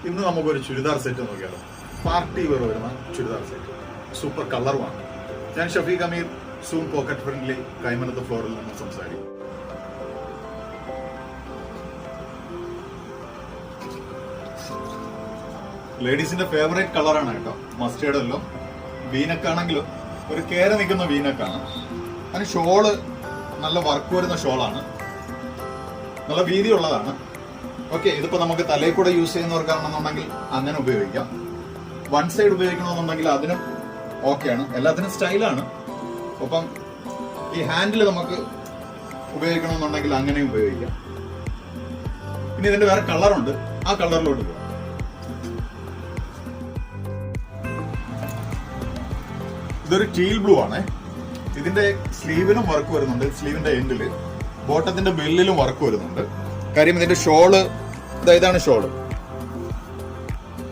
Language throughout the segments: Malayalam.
ഇന്ന് നമുക്കൊരു ചുരിദാർ സെറ്റ് നോക്കിയാലോ. പാർട്ടി വെയർ വരുന്ന ചുരിദാർ സെറ്റ്, സൂപ്പർ കളറുമാണ്. ഞാൻ ഷഫീഖ് അമീർ, സൂം പോക്കറ്റ് ഫ്രണ്ട്ലി, കൈമനത്ത് ഫ്ലോറിൽ നിന്ന് സംസാരിക്കും. ലേഡീസിന്റെ ഫേവറേറ്റ് കളറാണ് കേട്ടോ, മസ്റ്റേർഡ് എല്ലോ. വീനക്കാണെങ്കിലും ഒരു കേര നിൽക്കുന്ന വീനക്കാണ്. അതിന് ഷോള് നല്ല വർക്ക് വരുന്ന ഷോളാണ്, നല്ല വീതിയുള്ളതാണ്. ഓക്കെ, ഇതിപ്പോ നമുക്ക് തലയിൽ കൂടെ യൂസ് ചെയ്യുന്നവർക്കാണെന്നുണ്ടെങ്കിൽ അങ്ങനെ ഉപയോഗിക്കാം. വൺ സൈഡ് ഉപയോഗിക്കണമെന്നുണ്ടെങ്കിൽ അതിനും ഓക്കെയാണ്. എല്ലാത്തിനും സ്റ്റൈലാണ്. ഒപ്പം ഈ ഹാൻഡിൽ നമുക്ക് ഉപയോഗിക്കണമെന്നുണ്ടെങ്കിൽ അങ്ങനെ ഉപയോഗിക്കാം. ഇനി ഇതിന്റെ വേറെ കളറുണ്ട്, ആ കളറിലോട്ട് പോകാം. ഇതൊരു ടീൽ ബ്ലൂ ആണ്. ഇതിന്റെ സ്ലീവിലും വർക്ക് വരുന്നുണ്ട്, സ്ലീവിന്റെ എൻഡില്, ബോട്ടത്തിന്റെ ബെല്ലിലും വർക്ക് വരുന്നുണ്ട്. കാര്യം ഇതിന്റെ ഷോള്, ഇതാണ് ഷോള്.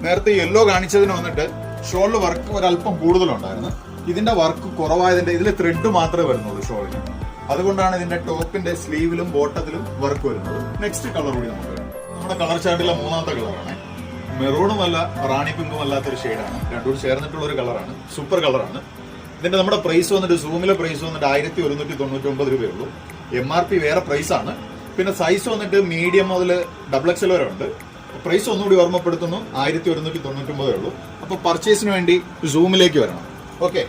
നേരത്തെ യെല്ലോ കാണിച്ചതിന് വന്നിട്ട് ഷോളിൽ വർക്ക് ഒരല്പം കൂടുതലുണ്ടായിരുന്നു. ഇതിന്റെ വർക്ക് കുറവായതിന്റെ ഇതിൽ ത്രെഡ് മാത്രമേ വരുന്നുള്ളൂ ഷോളിന്. അതുകൊണ്ടാണ് ഇതിന്റെ ടോപ്പിന്റെ സ്ലീവിലും ബോട്ടത്തിലും വർക്ക് വരുന്നത്. നെക്സ്റ്റ് കളർ കൂടി നമുക്ക് വേണം. നമ്മുടെ കളർ ചാർട്ടിലെ മൂന്നാമത്തെ കളറാണ്. മെറൂണും അല്ല റാണി പിങ്കും അല്ലാത്തൊരു ഷെയ്ഡാണ്. രണ്ടും ചേർന്നിട്ടുള്ള ഒരു കളറാണ്, സൂപ്പർ കളറാണ്. ഇതിന്റെ നമ്മുടെ പ്രൈസ് വന്നിട്ട് സൂമിലെ പ്രൈസ് വന്നിട്ട് 1199 രൂപയുള്ളൂ. MRP വേറെ പ്രൈസ് ആണ്. പിന്നെ സൈസ് വന്നിട്ട് മീഡിയം മുതൽ XXL വരെ ഉണ്ട്. പ്രൈസ് ഒന്നുകൂടി ഓർമ്മപ്പെടുത്തുന്നു, 1199 ഉള്ളൂ. അപ്പൊ പർച്ചേസിന് വേണ്ടി സൂമിലേക്ക് വരണം. ഓക്കെ.